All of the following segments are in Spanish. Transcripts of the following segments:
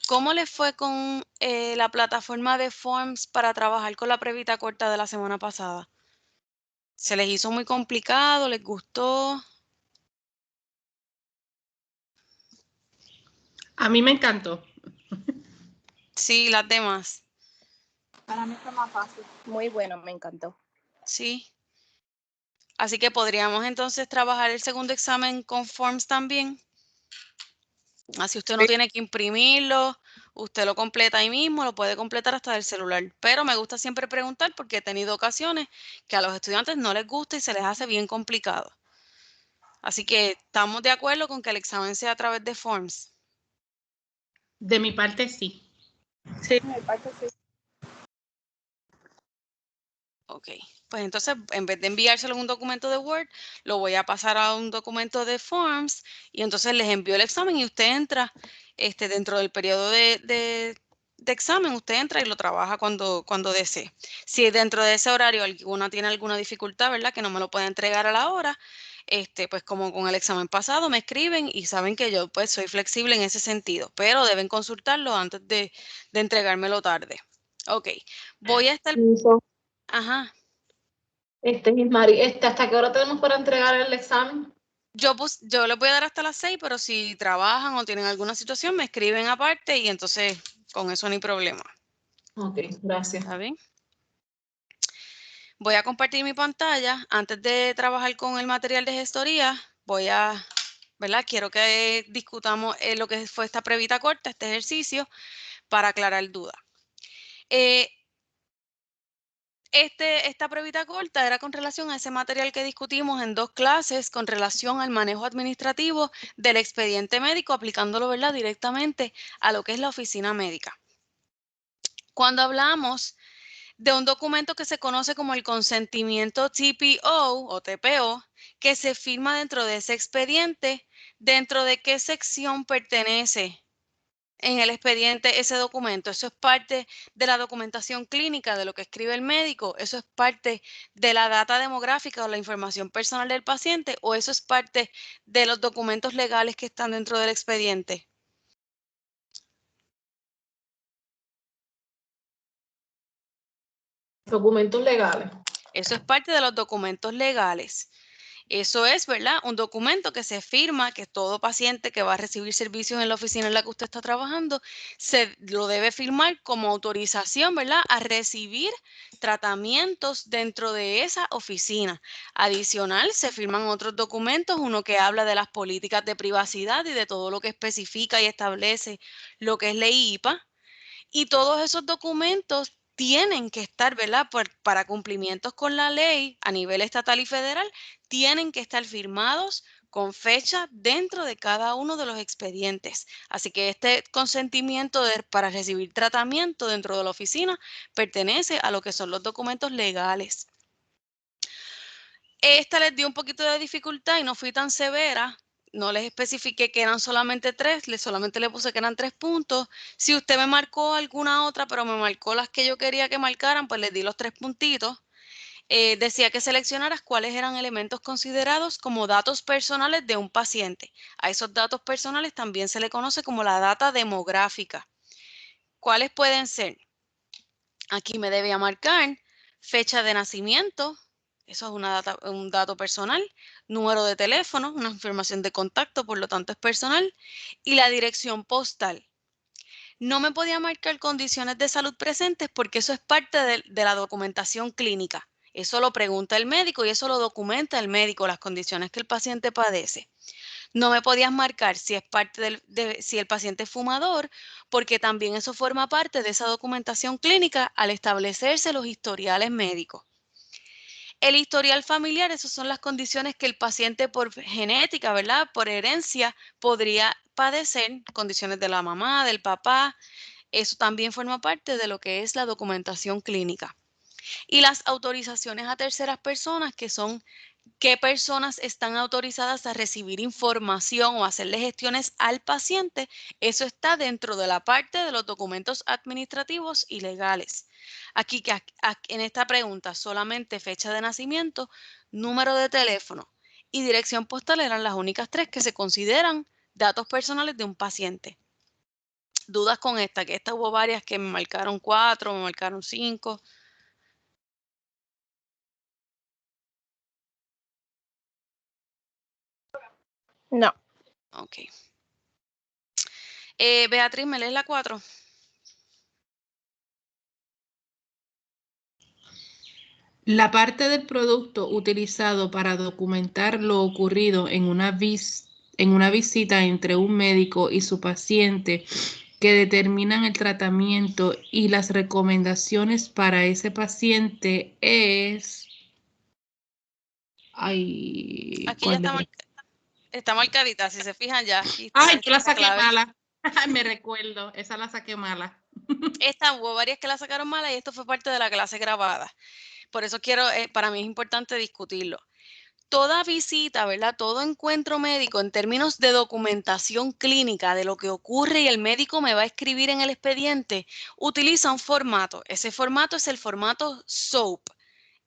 ¿Cómo les fue con la plataforma de Forms para trabajar con la pruebita corta de la semana pasada? ¿Se les hizo muy complicado? ¿Les gustó? A mí me encantó. Sí, las demás. Para mí fue más fácil. Muy bueno, me encantó. Sí. Así que podríamos entonces trabajar el segundo examen con Forms también. Así usted no tiene que imprimirlo, usted lo completa ahí mismo, lo puede completar hasta del celular. Pero me gusta siempre preguntar porque he tenido ocasiones que a los estudiantes no les gusta y se les hace bien complicado. Así que estamos de acuerdo con que el examen sea a través de Forms. De mi parte, sí. Sí, de mi parte sí. Ok, pues entonces en vez de enviárselo en un documento de Word, lo voy a pasar a un documento de Forms y entonces les envío el examen y usted entra dentro del periodo de examen, usted entra y lo trabaja cuando desee. Si dentro de ese horario alguna tiene alguna dificultad, ¿verdad? Que no me lo puede entregar a la hora, pues como con el examen pasado me escriben y saben que yo pues soy flexible en ese sentido, pero deben consultarlo antes de entregármelo tarde. Ok, voy a estar... Ajá. Mari, ¿hasta qué hora tenemos para entregar el examen? Yo les voy a dar hasta las 6, pero si trabajan o tienen alguna situación, me escriben aparte y entonces con eso no hay problema. Ok, gracias. ¿Está bien? Voy a compartir mi pantalla. Antes de trabajar con el material de gestoría, ¿verdad? Quiero que discutamos lo que fue esta pruebita corta, este ejercicio, para aclarar dudas. Esta pruebita corta era con relación a ese material que discutimos en 2 clases con relación al manejo administrativo del expediente médico, aplicándolo, ¿verdad?, directamente a lo que es la oficina médica. Cuando hablamos de un documento que se conoce como el consentimiento TPO o TPO, que se firma dentro de ese expediente, ¿dentro de qué sección pertenece en el expediente ese documento? Eso es parte de la documentación clínica de lo que escribe el médico, eso es parte de la data demográfica o la información personal del paciente, o eso es parte de los documentos legales que están dentro del expediente. Documentos legales. Eso es parte de los documentos legales. Eso es, ¿verdad? Un documento que se firma, que todo paciente que va a recibir servicios en la oficina en la que usted está trabajando, se lo debe firmar como autorización, ¿verdad? A recibir tratamientos dentro de esa oficina. Adicional, se firman otros documentos, uno que habla de las políticas de privacidad y de todo lo que especifica y establece lo que es ley IPA. Y todos esos documentos tienen que estar, ¿verdad? Para cumplimientos con la ley a nivel estatal y federal, tienen que estar firmados con fecha dentro de cada uno de los expedientes. Así que este consentimiento para recibir tratamiento dentro de la oficina pertenece a lo que son los documentos legales. Esta les dio un poquito de dificultad y no fui tan severa. No les especifiqué que eran solamente 3, solamente le puse que eran 3 puntos. Si usted me marcó alguna otra, pero me marcó las que yo quería que marcaran, pues les di los 3 puntitos. Decía que seleccionaras cuáles eran elementos considerados como datos personales de un paciente. A esos datos personales también se le conoce como la data demográfica. ¿Cuáles pueden ser? Aquí me debía marcar fecha de nacimiento, eso es un dato personal, número de teléfono, una información de contacto, por lo tanto es personal, y la dirección postal. No me podía marcar condiciones de salud presentes porque eso es parte de la documentación clínica. Eso lo pregunta el médico y eso lo documenta el médico, las condiciones que el paciente padece. No me podías marcar si es parte si el paciente es fumador, porque también eso forma parte de esa documentación clínica al establecerse los historiales médicos. El historial familiar, esas son las condiciones que el paciente por genética, ¿verdad? Por herencia podría padecer, condiciones de la mamá, del papá. Eso también forma parte de lo que es la documentación clínica. Y las autorizaciones a terceras personas, que son qué personas están autorizadas a recibir información o hacerle gestiones al paciente, eso está dentro de la parte de los documentos administrativos y legales. Aquí en esta pregunta solamente fecha de nacimiento, número de teléfono y dirección postal eran las únicas 3 que se consideran datos personales de un paciente. ¿Dudas con esta? Que esta hubo varias que me marcaron 4, me marcaron 5. No. Ok. Beatriz, ¿me lees la 4? La parte del producto utilizado para documentar lo ocurrido en una visita entre un médico y su paciente que determinan el tratamiento y las recomendaciones para ese paciente es... Ay, Aquí ya ¿cuál es? está marcadita, si se fijan ya. Aquí Ay, está yo la esta saqué clave. mala. Me recuerdo, esa la saqué mala. Esta hubo varias que la sacaron mala y esto fue parte de la clase grabada. Por eso para mí es importante discutirlo. Toda visita, ¿verdad? Todo encuentro médico en términos de documentación clínica de lo que ocurre y el médico me va a escribir en el expediente, utiliza un formato. Ese formato es el formato SOAP,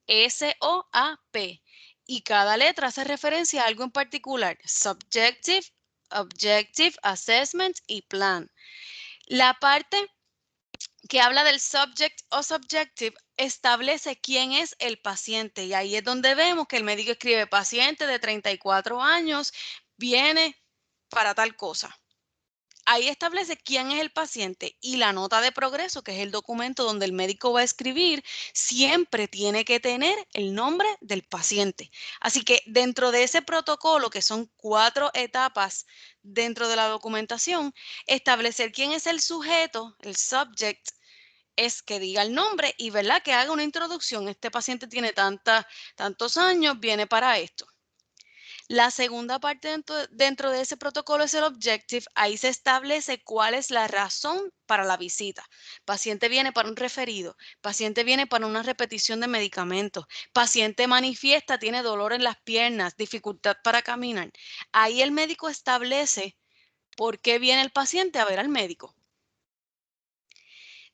S-O-A-P. Y cada letra hace referencia a algo en particular. Subjective, Objective, Assessment y Plan. La parte que habla del subject o subjective establece quién es el paciente y ahí es donde vemos que el médico escribe paciente de 34 años, viene para tal cosa. Ahí establece quién es el paciente y la nota de progreso, que es el documento donde el médico va a escribir, siempre tiene que tener el nombre del paciente. Así que dentro de ese protocolo, que son 4 etapas dentro de la documentación, establecer quién es el sujeto, el subject, es que diga el nombre y, ¿verdad?, que haga una introducción. Este paciente tiene tantos años, viene para esto. La segunda parte dentro de ese protocolo es el objective. Ahí se establece cuál es la razón para la visita. Paciente viene para un referido, paciente viene para una repetición de medicamentos, paciente manifiesta, tiene dolor en las piernas, dificultad para caminar. Ahí el médico establece por qué viene el paciente a ver al médico.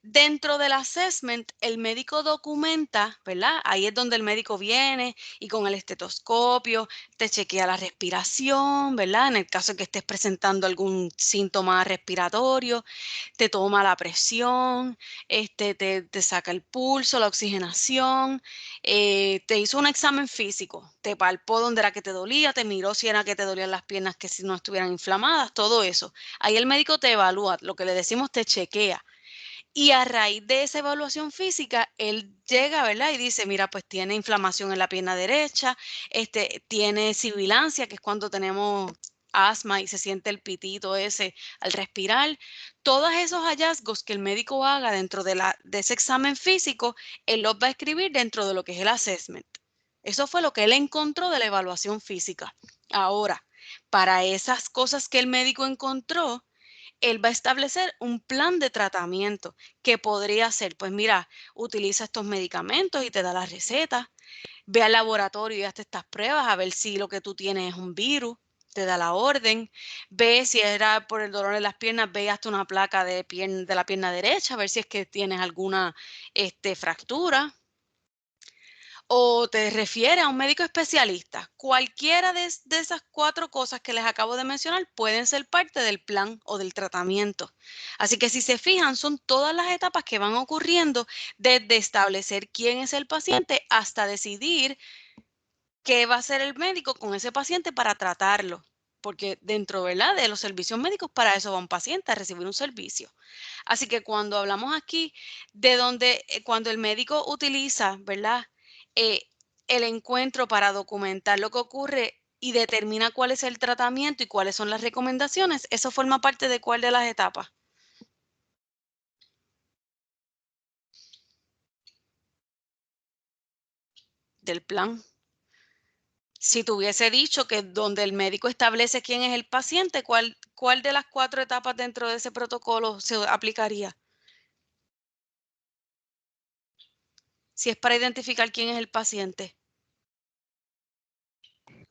Dentro del assessment, el médico documenta, ¿verdad? Ahí es donde el médico viene y con el estetoscopio te chequea la respiración, ¿verdad? En el caso de que estés presentando algún síntoma respiratorio, te toma la presión, te saca el pulso, la oxigenación, te hizo un examen físico, te palpó donde era que te dolía, te miró si era que te dolían las piernas, que si no estuvieran inflamadas, todo eso. Ahí el médico te evalúa, lo que le decimos te chequea. Y a raíz de esa evaluación física, él llega, ¿verdad? Y dice, mira, pues tiene inflamación en la pierna derecha, tiene sibilancia, que es cuando tenemos asma y se siente el pitito ese al respirar. Todos esos hallazgos que el médico haga dentro de ese examen físico, él los va a escribir dentro de lo que es el assessment. Eso fue lo que él encontró de la evaluación física. Ahora, para esas cosas que el médico encontró, él va a establecer un plan de tratamiento que podría ser, pues mira, utiliza estos medicamentos y te da la receta, ve al laboratorio y hazte estas pruebas a ver si lo que tú tienes es un virus, te da la orden, ve si era por el dolor en las piernas, ve hasta una placa de la pierna derecha, a ver si es que tienes alguna fractura. O te refiere a un médico especialista. Cualquiera de esas 4 cosas que les acabo de mencionar pueden ser parte del plan o del tratamiento. Así que si se fijan, son todas las etapas que van ocurriendo desde establecer quién es el paciente hasta decidir qué va a hacer el médico con ese paciente para tratarlo. Porque dentro, ¿verdad?, de los servicios médicos, para eso va un paciente, a recibir un servicio. Así que cuando hablamos aquí de cuando el médico utiliza, ¿verdad?, eh, el encuentro para documentar lo que ocurre y determina cuál es el tratamiento y cuáles son las recomendaciones, eso forma parte de cuál de las etapas del plan. Si te hubiese dicho que donde el médico establece quién es el paciente, ¿cuál de las 4 etapas dentro de ese protocolo se aplicaría? Si es para identificar quién es el paciente.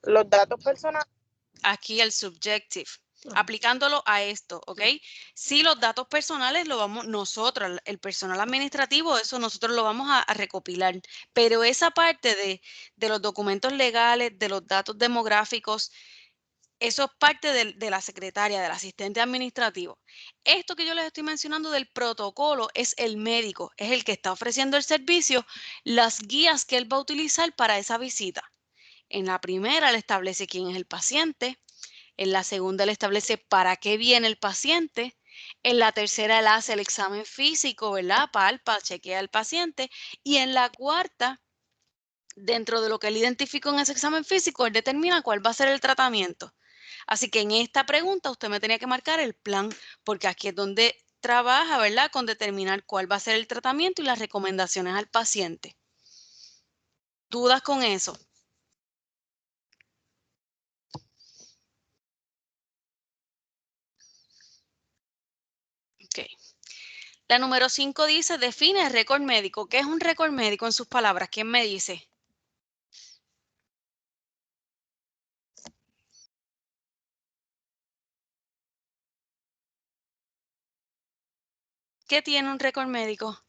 Los datos personales. Aquí el subjective, aplicándolo a esto, ¿ok? Sí, los datos personales lo vamos nosotros, el personal administrativo, eso nosotros lo vamos a recopilar, pero esa parte de los documentos legales, de los datos demográficos, Eso es parte de la secretaria, del asistente administrativo. Esto que yo les estoy mencionando del protocolo es el médico, es el que está ofreciendo el servicio, las guías que él va a utilizar para esa visita. En la primera le establece quién es el paciente, en la segunda le establece para qué viene el paciente, en la tercera él hace el examen físico, ¿verdad? Palpa, chequea al paciente, y en la cuarta, dentro de lo que él identificó en ese examen físico, él determina cuál va a ser el tratamiento. Así que en esta pregunta usted me tenía que marcar el plan, porque aquí es donde trabaja, ¿verdad? Con determinar cuál va a ser el tratamiento y las recomendaciones al paciente. ¿Dudas con eso? Ok. La número 5 dice, define récord médico. ¿Qué es un récord médico en sus palabras? ¿Quién me dice? ¿Qué tiene un récord médico?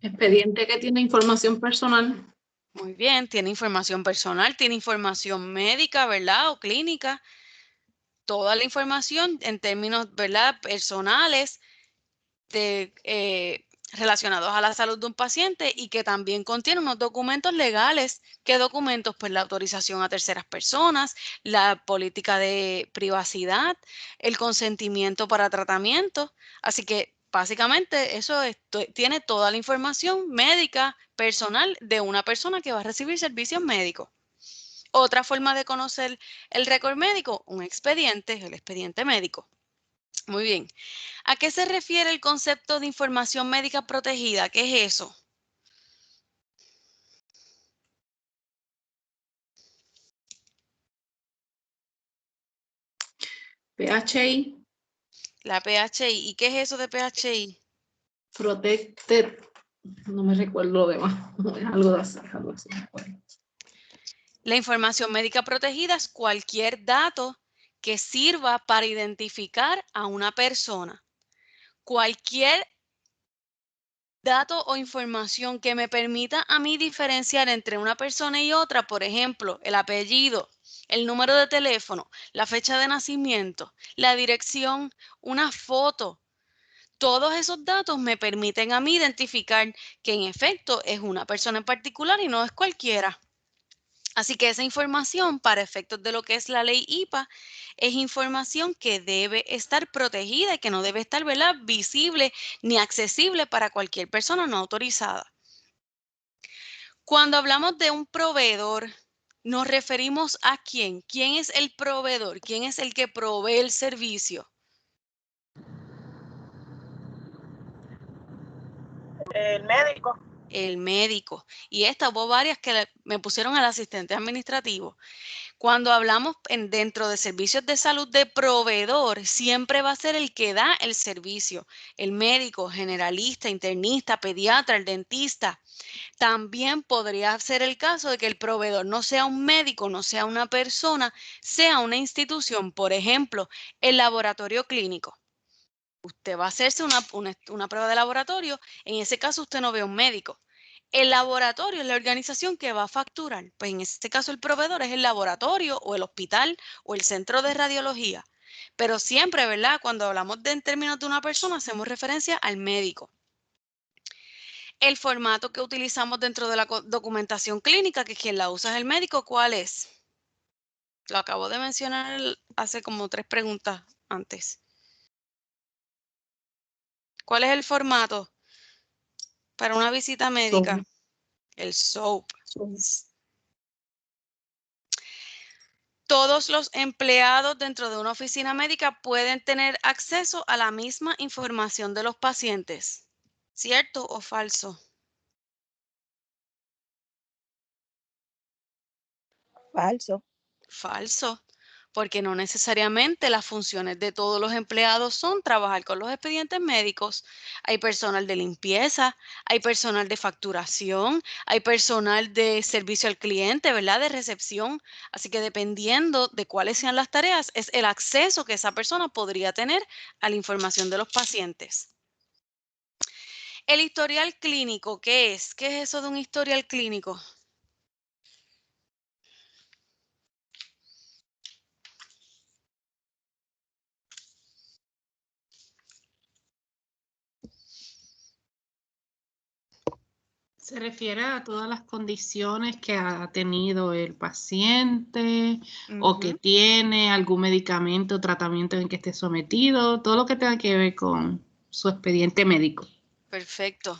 Expediente que tiene información personal. Muy bien, tiene información personal, tiene información médica, ¿verdad? O clínica. Toda la información en términos, ¿verdad? Personales relacionados a la salud de un paciente y que también contiene unos documentos legales. ¿Qué documentos? Pues la autorización a terceras personas, la política de privacidad, el consentimiento para tratamiento. Así que básicamente eso tiene toda la información médica personal de una persona que va a recibir servicios médicos. Otra forma de conocer el récord médico, un expediente, el expediente médico. Muy bien. ¿A qué se refiere el concepto de información médica protegida? ¿Qué es eso? PHI, La PHI. ¿Y qué es eso de PHI? Protected, no me recuerdo lo demás, algo así, algo así. La información médica protegida es cualquier dato que sirva para identificar a una persona. Cualquier dato o información que me permita a mí diferenciar entre una persona y otra, por ejemplo, el apellido, el número de teléfono, la fecha de nacimiento, la dirección, una foto. Todos esos datos me permiten a mí identificar que en efecto es una persona en particular y no es cualquiera. Así que esa información, para efectos de lo que es la ley IPA, es información que debe estar protegida y que no debe estar, ¿verdad?, visible ni accesible para cualquier persona no autorizada. Cuando hablamos de un proveedor, nos referimos a quién. ¿Quién es el proveedor? ¿Quién es el que provee el servicio? El médico. El médico. Y esta hubo varias que me pusieron al asistente administrativo. Cuando hablamos dentro de servicios de salud de proveedor, siempre va a ser el que da el servicio, el médico, generalista, internista, pediatra, el dentista. También podría ser el caso de que el proveedor no sea un médico, no sea una persona, sea una institución, por ejemplo, el laboratorio clínico. Usted va a hacerse una prueba de laboratorio, en ese caso usted no ve a un médico. El laboratorio es la organización que va a facturar. Pues en este caso el proveedor es el laboratorio o el hospital o el centro de radiología. Pero siempre, ¿verdad? Cuando hablamos en términos de una persona, hacemos referencia al médico. El formato que utilizamos dentro de la documentación clínica, que quien la usa es el médico, ¿cuál es? Lo acabo de mencionar hace como 3 preguntas antes. ¿Cuál es el formato para una visita médica? El SOAP. Todos los empleados dentro de una oficina médica pueden tener acceso a la misma información de los pacientes. ¿Cierto o falso? Falso. Falso, porque no necesariamente las funciones de todos los empleados son trabajar con los expedientes médicos. Hay personal de limpieza, hay personal de facturación, hay personal de servicio al cliente, ¿verdad? De recepción. Así que dependiendo de cuáles sean las tareas, es el acceso que esa persona podría tener a la información de los pacientes. El historial clínico, ¿qué es? ¿Qué es eso de un historial clínico? Se refiere a todas las condiciones que ha tenido el paciente o que tiene, algún medicamento o tratamiento en que esté sometido, todo lo que tenga que ver con su expediente médico. Perfecto.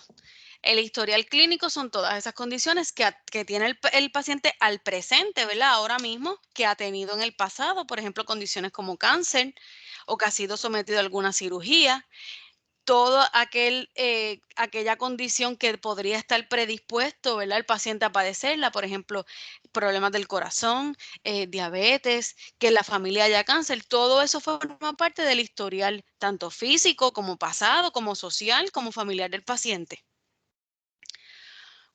El historial clínico son todas esas condiciones que tiene el paciente al presente, ¿verdad? Ahora mismo, que ha tenido en el pasado, por ejemplo, condiciones como cáncer o que ha sido sometido a alguna cirugía. Toda aquella condición que podría estar predispuesto, ¿verdad? El paciente a padecerla, por ejemplo, problemas del corazón, diabetes, que en la familia haya cáncer, todo eso forma parte del historial, tanto físico como pasado, como social, como familiar del paciente.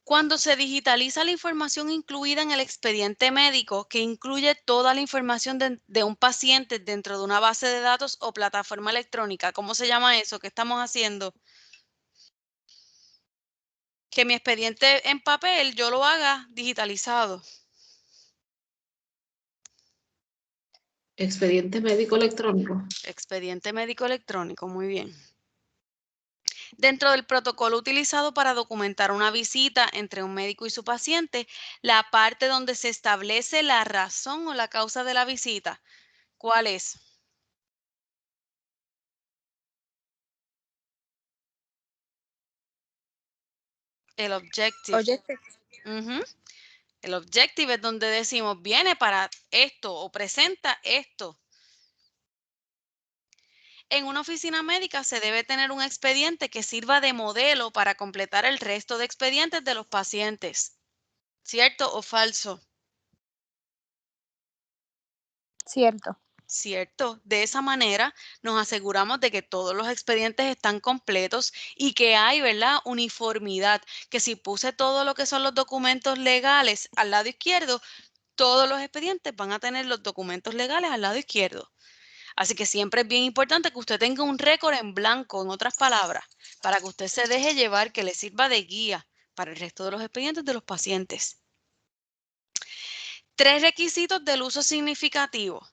Cuando se digitaliza la información incluida en el expediente médico, que incluye toda la información de un paciente dentro de una base de datos o plataforma electrónica, ¿cómo se llama eso? ¿Qué estamos haciendo? Que mi expediente en papel yo lo haga digitalizado. Expediente médico electrónico. Expediente médico electrónico, muy bien. Dentro del protocolo utilizado para documentar una visita entre un médico y su paciente, la parte donde se establece la razón o la causa de la visita, ¿cuál es? El objective. El objective es donde decimos, viene para esto o presenta esto. En una oficina médica se debe tener un expediente que sirva de modelo para completar el resto de expedientes de los pacientes. ¿Cierto o falso? Cierto. Cierto. De esa manera nos aseguramos de que todos los expedientes están completos y que hay, ¿verdad?, uniformidad. Que si puse todo lo que son los documentos legales al lado izquierdo, todos los expedientes van a tener los documentos legales al lado izquierdo. Así que siempre es bien importante que usted tenga un récord en blanco, en otras palabras, para que usted se deje llevar, que le sirva de guía para el resto de los expedientes de los pacientes. 3 requisitos del uso significativo.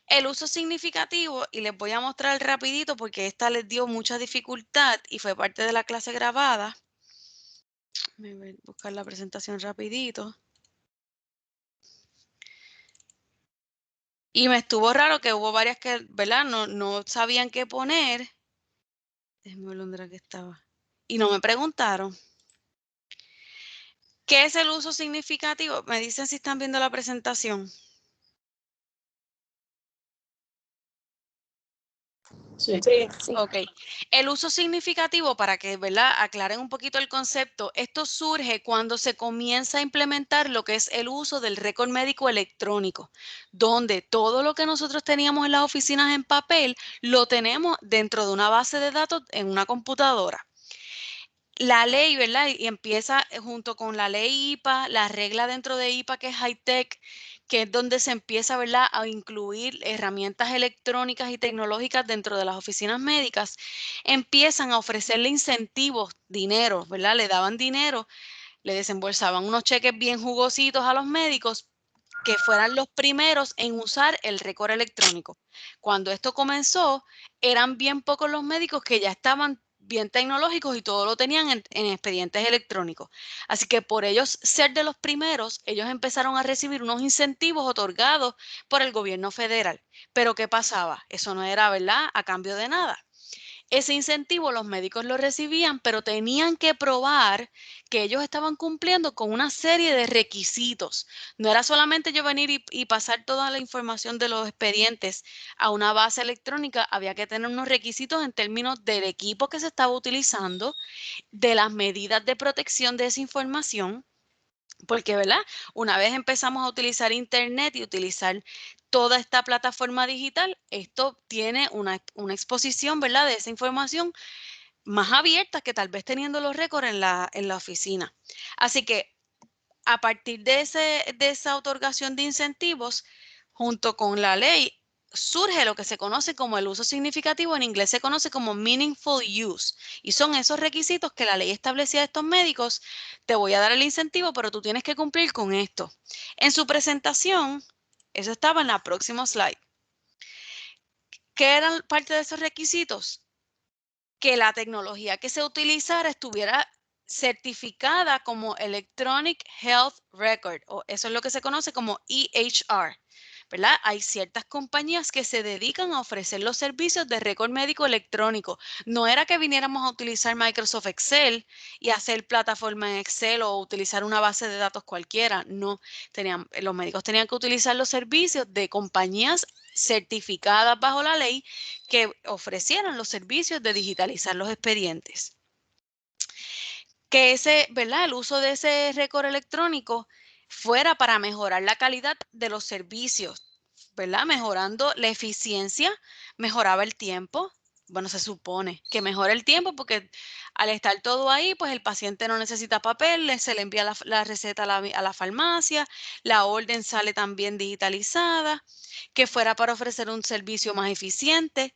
El uso significativo, y les voy a mostrar rapidito porque esta les dio mucha dificultad y fue parte de la clase grabada. Voy a buscar la presentación rapidito. Y me estuvo raro que hubo varias que, ¿verdad? No sabían qué poner. Déjenme ver dónde era que estaba. Y no me preguntaron. ¿Qué es el uso significativo? Me dicen si están viendo la presentación. Sí. Sí. Ok. El uso significativo, para que, ¿verdad?, aclaren un poquito el concepto, esto surge cuando se comienza a implementar lo que es el uso del récord médico electrónico, donde todo lo que nosotros teníamos en las oficinas en papel, lo tenemos dentro de una base de datos en una computadora. La ley, ¿verdad? Y empieza junto con la ley IPA, la regla dentro de IPA que es high-tech, que es donde se empieza, ¿verdad?, a incluir herramientas electrónicas y tecnológicas dentro de las oficinas médicas, empiezan a ofrecerle incentivos, dinero, ¿verdad? Le daban dinero, le desembolsaban unos cheques bien jugositos a los médicos que fueran los primeros en usar el récord electrónico. Cuando esto comenzó, eran bien pocos los médicos que ya estaban bien tecnológicos y todo lo tenían en expedientes electrónicos. Así que por ellos ser de los primeros, ellos empezaron a recibir unos incentivos otorgados por el gobierno federal. Pero ¿qué pasaba? Eso no era, ¿verdad?, a cambio de nada. Ese incentivo los médicos lo recibían, pero tenían que probar que ellos estaban cumpliendo con una serie de requisitos. No era solamente yo venir y pasar toda la información de los expedientes a una base electrónica, había que tener unos requisitos en términos del equipo que se estaba utilizando, de las medidas de protección de esa información. Porque, ¿verdad?, una vez empezamos a utilizar Internet y utilizar toda esta plataforma digital, esto tiene una exposición, ¿verdad?, de esa información más abierta que tal vez teniendo los récords en la oficina. Así que a partir de esa otorgación de incentivos, junto con la ley, surge lo que se conoce como el uso significativo, en inglés se conoce como meaningful use, y son esos requisitos que la ley establecía a estos médicos. Te voy a dar el incentivo, pero tú tienes que cumplir con esto. En su presentación, eso estaba en la próxima slide. ¿Qué eran parte de esos requisitos? Que la tecnología que se utilizara estuviera certificada como Electronic Health Record, o eso es lo que se conoce como EHR, ¿verdad? Hay ciertas compañías que se dedican a ofrecer los servicios de récord médico electrónico. No era que viniéramos a utilizar Microsoft Excel y hacer plataforma en Excel o utilizar una base de datos cualquiera. No, los médicos tenían que utilizar los servicios de compañías certificadas bajo la ley que ofrecieran los servicios de digitalizar los expedientes. Que ¿verdad? El uso de ese récord electrónico fuera para mejorar la calidad de los servicios, ¿verdad? Mejorando la eficiencia, mejoraba el tiempo. Bueno, se supone que mejora el tiempo porque al estar todo ahí, pues el paciente no necesita papel, se le envía la receta a la farmacia, la orden sale también digitalizada, que fuera para ofrecer un servicio más eficiente,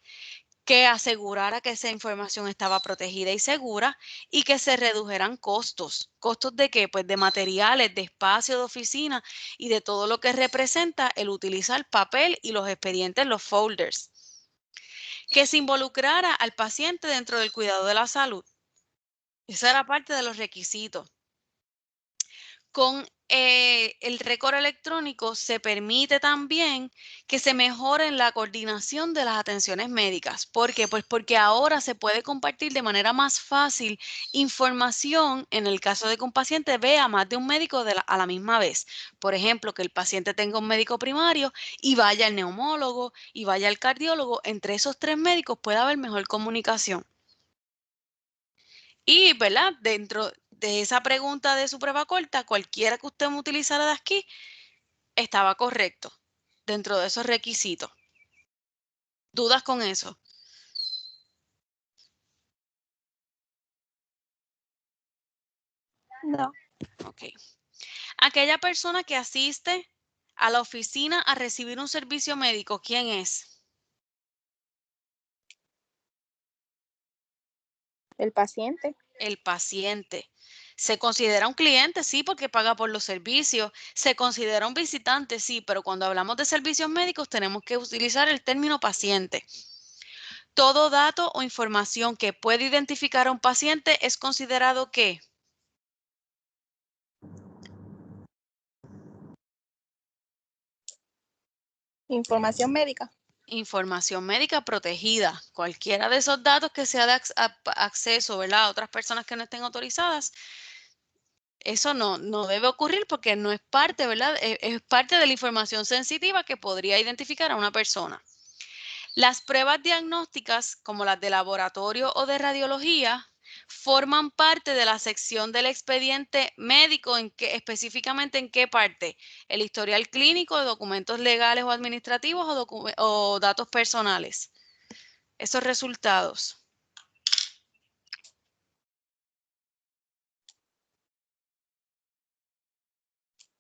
que asegurara que esa información estaba protegida y segura y que se redujeran costos. ¿Costos de qué? Pues de materiales, de espacio de oficina y de todo lo que representa el utilizar papel y los expedientes, los folders. Que se involucrara al paciente dentro del cuidado de la salud. Esa era parte de los requisitos. Con el récord electrónico se permite también que se mejore la coordinación de las atenciones médicas. ¿Por qué? Pues porque ahora se puede compartir de manera más fácil información en el caso de que un paciente vea más de un médico a la misma vez. Por ejemplo, que el paciente tenga un médico primario y vaya al neumólogo y vaya al cardiólogo. Entre esos 3 médicos puede haber mejor comunicación. Y, ¿verdad? Dentro de esa pregunta de su prueba corta, cualquiera que usted me utilizara de aquí, estaba correcto dentro de esos requisitos. ¿Dudas con eso? No. Ok. Aquella persona que asiste a la oficina a recibir un servicio médico, ¿quién es? El paciente. El paciente. Se considera un cliente, sí, porque paga por los servicios. Se considera un visitante, sí, pero cuando hablamos de servicios médicos tenemos que utilizar el término paciente. Todo dato o información que puede identificar a un paciente es considerado ¿qué? Información médica. Información médica protegida. Cualquiera de esos datos que sea de acceso, ¿verdad? A otras personas que no estén autorizadas. Eso no debe ocurrir porque no es parte, ¿verdad? Es parte de la información sensitiva que podría identificar a una persona. Las pruebas diagnósticas, como las de laboratorio o de radiología, forman parte de la sección del expediente médico, específicamente en qué parte, el historial clínico, documentos legales o administrativos o datos personales. Esos resultados.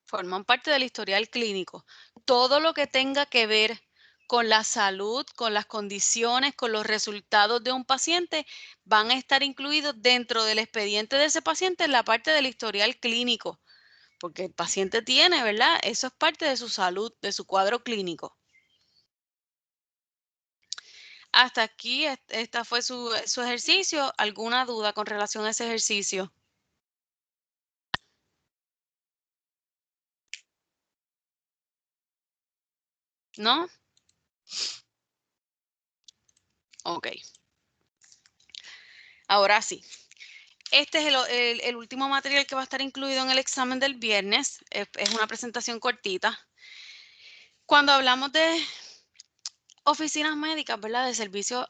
Forman parte del historial clínico. Todo lo que tenga que ver con la salud, con las condiciones, con los resultados de un paciente, van a estar incluidos dentro del expediente de ese paciente en la parte del historial clínico, porque el paciente tiene, ¿verdad? Eso es parte de su salud, de su cuadro clínico. Hasta aquí, esta fue su ejercicio. ¿Alguna duda con relación a ese ejercicio? ¿No? Ok. Ahora sí. Este es el último material que va a estar incluido en el examen del viernes. Es una presentación cortita. Cuando hablamos de oficinas médicas, ¿verdad? De servicios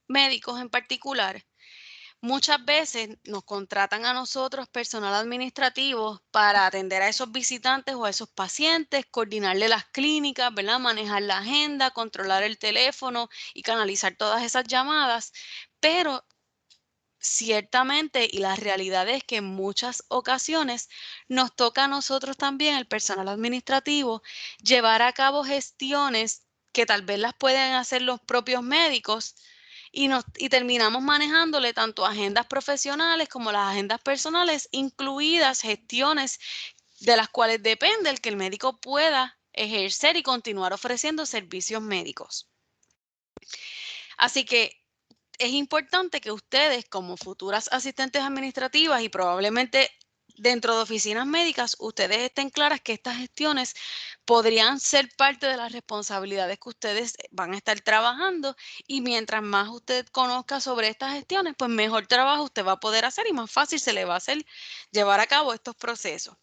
médicos en particular, muchas veces nos contratan a nosotros personal administrativo para atender a esos visitantes o a esos pacientes, coordinarle las clínicas, ¿verdad? Manejar la agenda, controlar el teléfono y canalizar todas esas llamadas. Pero ciertamente, y la realidad es que en muchas ocasiones nos toca a nosotros también, el personal administrativo, llevar a cabo gestiones que tal vez las pueden hacer los propios médicos y terminamos manejándole tanto agendas profesionales como las agendas personales, incluidas gestiones de las cuales depende el que el médico pueda ejercer y continuar ofreciendo servicios médicos. Así que es importante que ustedes, como futuras asistentes administrativas y probablemente dentro de oficinas médicas, ustedes estén claras que estas gestiones podrían ser parte de las responsabilidades que ustedes van a estar trabajando, y mientras más usted conozca sobre estas gestiones, pues mejor trabajo usted va a poder hacer y más fácil se le va a hacer llevar a cabo estos procesos.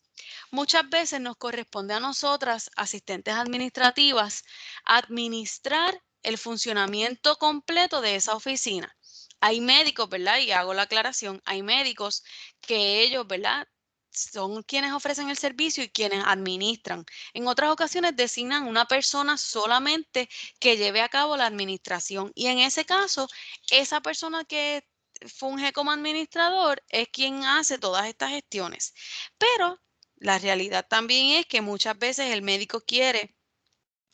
Muchas veces nos corresponde a nosotras, asistentes administrativas, administrar el funcionamiento completo de esa oficina. Hay médicos, ¿verdad? Y hago la aclaración, hay médicos que ellos, ¿verdad? Son quienes ofrecen el servicio y quienes administran. En otras ocasiones designan una persona solamente que lleve a cabo la administración. Y en ese caso, esa persona que funge como administrador es quien hace todas estas gestiones. Pero la realidad también es que muchas veces el médico quiere,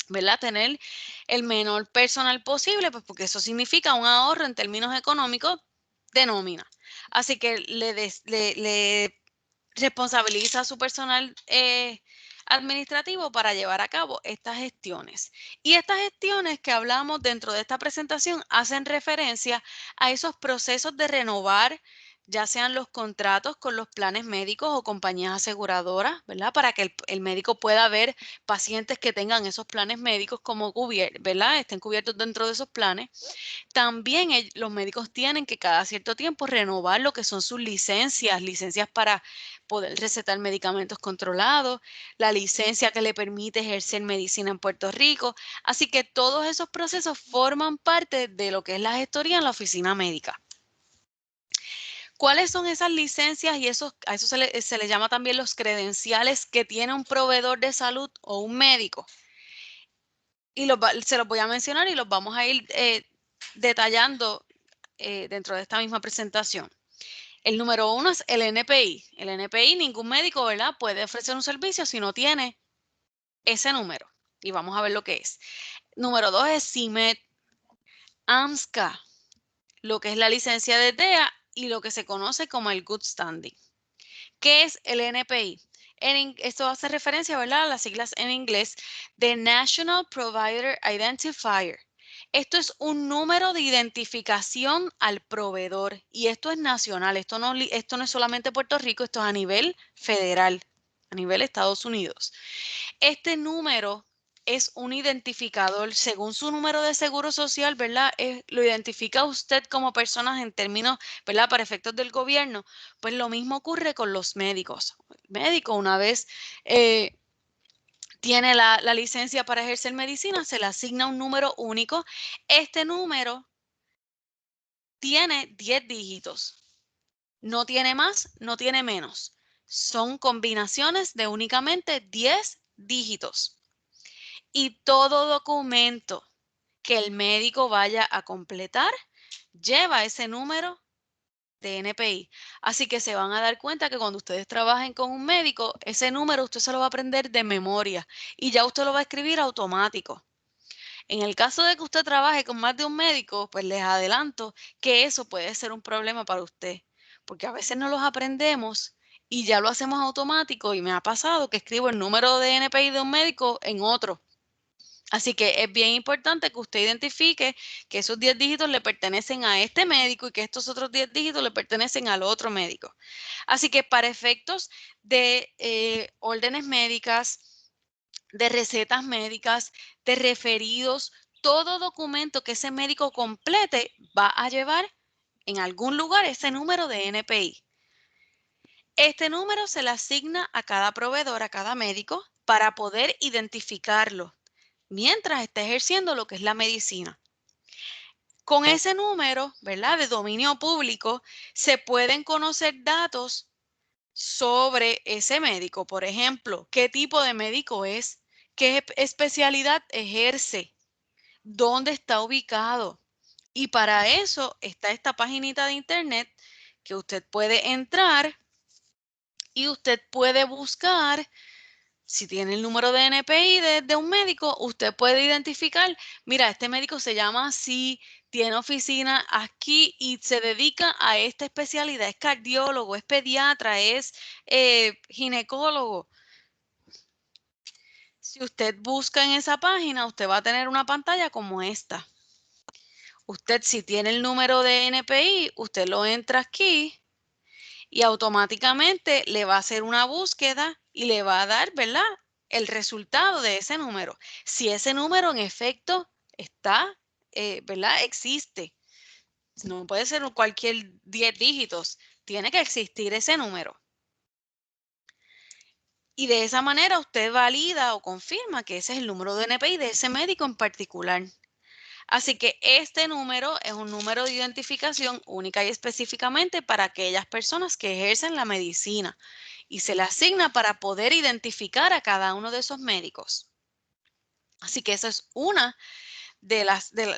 ¿verdad?, tener el menor personal posible, pues porque eso significa un ahorro en términos económicos de nómina. Así que le responsabiliza a su personal administrativo para llevar a cabo estas gestiones. Y estas gestiones que hablamos dentro de esta presentación hacen referencia a esos procesos de renovar, ya sean los contratos con los planes médicos o compañías aseguradoras, ¿verdad? Para que el médico pueda ver pacientes que tengan esos planes médicos como ¿verdad? Estén cubiertos dentro de esos planes. También los médicos tienen que cada cierto tiempo renovar lo que son sus licencias para poder recetar medicamentos controlados, la licencia que le permite ejercer medicina en Puerto Rico. Así que todos esos procesos forman parte de lo que es la gestoría en la oficina médica. ¿Cuáles son esas licencias? Y a eso se le llama también los credenciales que tiene un proveedor de salud o un médico. Y se los voy a mencionar y los vamos a ir detallando dentro de esta misma presentación. El número 1 es el NPI. El NPI, ningún médico, ¿verdad?, puede ofrecer un servicio si no tiene ese número. Y vamos a ver lo que es. Número 2 es CIMED, AMSCA, lo que es la licencia de DEA y lo que se conoce como el Good Standing. ¿Qué es el NPI? Esto hace referencia, ¿verdad?, a las siglas en inglés de National Provider Identifier. Esto es un número de identificación al proveedor y esto es nacional. Esto no es solamente Puerto Rico, esto es a nivel federal, a nivel Estados Unidos. Este número es un identificador según su número de seguro social, ¿verdad? Lo identifica usted como persona en términos, ¿verdad?, para efectos del gobierno. Pues lo mismo ocurre con los médicos. El médico, una vez tiene la licencia para ejercer medicina, se le asigna un número único. Este número tiene 10 dígitos. No tiene más, no tiene menos. Son combinaciones de únicamente 10 dígitos. Y todo documento que el médico vaya a completar lleva ese número de NPI. Así que se van a dar cuenta que cuando ustedes trabajen con un médico, ese número usted se lo va a aprender de memoria y ya usted lo va a escribir automático. En el caso de que usted trabaje con más de un médico, pues les adelanto que eso puede ser un problema para usted, porque a veces no los aprendemos y ya lo hacemos automático y me ha pasado que escribo el número de NPI de un médico en otro. Así que es bien importante que usted identifique que esos 10 dígitos le pertenecen a este médico y que estos otros 10 dígitos le pertenecen al otro médico. Así que para efectos de órdenes médicas, de recetas médicas, de referidos, todo documento que ese médico complete va a llevar en algún lugar ese número de NPI. Este número se le asigna a cada proveedor, a cada médico, para poder identificarlo mientras está ejerciendo lo que es la medicina. Con ese número, ¿verdad?, de dominio público, se pueden conocer datos sobre ese médico. Por ejemplo, qué tipo de médico es, qué especialidad ejerce, dónde está ubicado. Y para eso está esta paginita de internet que usted puede entrar y usted puede buscar. Si tiene el número de NPI de un médico, usted puede identificar, mira, este médico se llama así, tiene oficina aquí y se dedica a esta especialidad, es cardiólogo, es pediatra, es ginecólogo. Si usted busca en esa página, usted va a tener una pantalla como esta. Usted, si tiene el número de NPI, usted lo entra aquí y automáticamente le va a hacer una búsqueda y le va a dar, ¿verdad?, el resultado de ese número. Si ese número en efecto está, ¿verdad?, existe. No puede ser cualquier 10 dígitos. Tiene que existir ese número. Y de esa manera usted valida o confirma que ese es el número de NPI de ese médico en particular. Así que este número es un número de identificación única y específicamente para aquellas personas que ejercen la medicina y se le asigna para poder identificar a cada uno de esos médicos. Así que esa es una de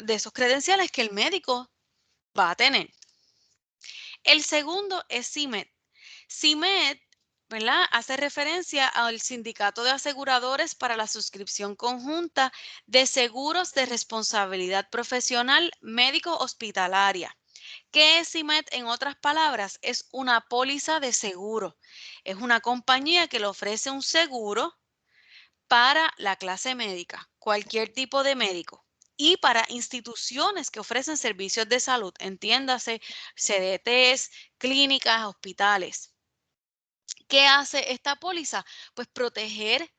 esos credenciales que el médico va a tener. El segundo es CIMED. CIMED, ¿verdad?, hace referencia al Sindicato de Aseguradores para la Suscripción Conjunta de Seguros de Responsabilidad Profesional Médico-Hospitalaria. ¿Qué es CIMED? En otras palabras, es una póliza de seguro. Es una compañía que le ofrece un seguro para la clase médica, cualquier tipo de médico, y para instituciones que ofrecen servicios de salud, entiéndase, CDTs, clínicas, hospitales. ¿Qué hace esta póliza? Pues proteger